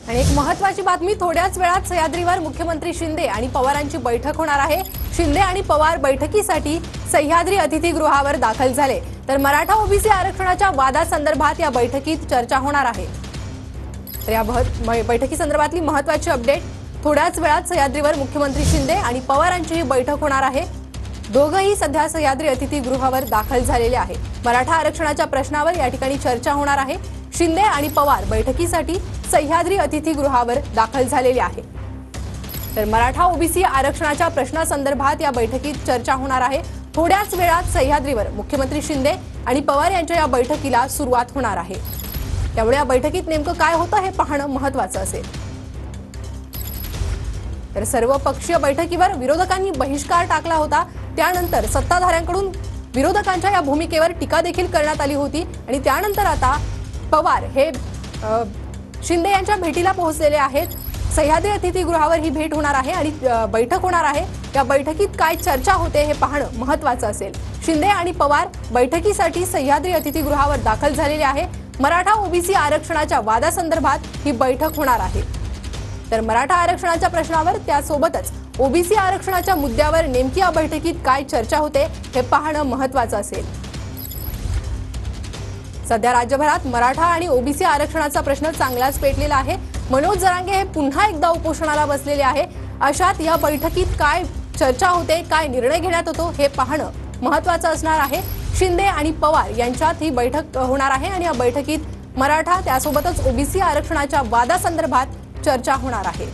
आणि एक महत्त्वाची बातमी, थोड्याच वेळात सह्याद्रीवर मुख्यमंत्री शिंदे आणि पवारांची बैठक होणार आहे। शिंदे आणि पवार बैठकीसाठी सह्याद्री अतिथीगृहावर दाखल झाले, तर मराठा ओबीसी आरक्षणाच्या वादासंदर्भात या बैठकीत चर्चा होणार आहे। तर या बैठकीसंदर्भातली महत्त्वाची अपडेट, थोड्याच वेळात सह्याद्रीवर मुख्यमंत्री शिंदे आणि पवारांची ही बैठक होणार आहे। दोघंही सध्या सह्याद्री अतिथीगृहावर दाखल झालेले आहेत। मराठा आरक्षणाच्या प्रश्नावर या ठिकाणी चर्चा होणार आहे। शिंदे आणि पवार बैठकीसाठी सह्याद्री अतिथीगृहावर दाखल झालेले आहे। तर मराठा ओबीसी आरक्षणाच्या प्रश्नासंदर्भात या बैठकीत चर्चा होणार आहे। थोड्याच वेळात सह्याद्रीवर मुख्यमंत्री शिंदे आणि पवार यांच्या या बैठकीला सुरुवात होणार आहे। त्यामुळे या बैठकीत नेमकं काय होतं हे पाहणं महत्त्वाचं असेल। तर सर्वपक्षीय बैठकीवर विरोधकांनी बहिष्कार टाकला होता, त्यानंतर सत्ताधाऱ्यांकडून विरोधकांच्या या भूमिकेवर टीका देखील करण्यात आली होती आणि त्यानंतर आता पवार हे शिंदे यांच्या भेटीला पोहोचलेले आहेत। सह्याद्री अतिथीगृहावर ही भेट होणार आहे आणि बैठक होणार आहे। या बैठकीत काय चर्चा होते हे पाहणं महत्त्वाचं असेल। शिंदे आणि पवार बैठकीसाठी सह्याद्री अतिथीगृहावर दाखल झालेले आहे। मराठा ओबीसी आरक्षणाच्या वादासंदर्भात ही बैठक होणार आहे। तर मराठा आरक्षणाच्या प्रश्नावर त्यासोबतच ओबीसी आरक्षणाच्या मुद्द्यावर नेमकी या बैठकीत काय चर्चा होते हे पाहणं महत्त्वाचं असेल। सध्या राज्यभरात मराठा आणि ओबीसी आरक्षणाचा प्रश्न चांगलाच पेटलेला आहे। मनोज जरांगे हे पुन्हा एकदा उपोषणाला बसलेले आहे। अशात या बैठकीत काय चर्चा होते, काय निर्णय घेण्यात होतो हे पाहणं महत्त्वाचं असणार आहे। शिंदे आणि पवार यांच्यात ही बैठक होणार आहे आणि या बैठकीत मराठा त्यासोबतच ओबीसी आरक्षणाच्या वादासंदर्भात चर्चा होणार आहे।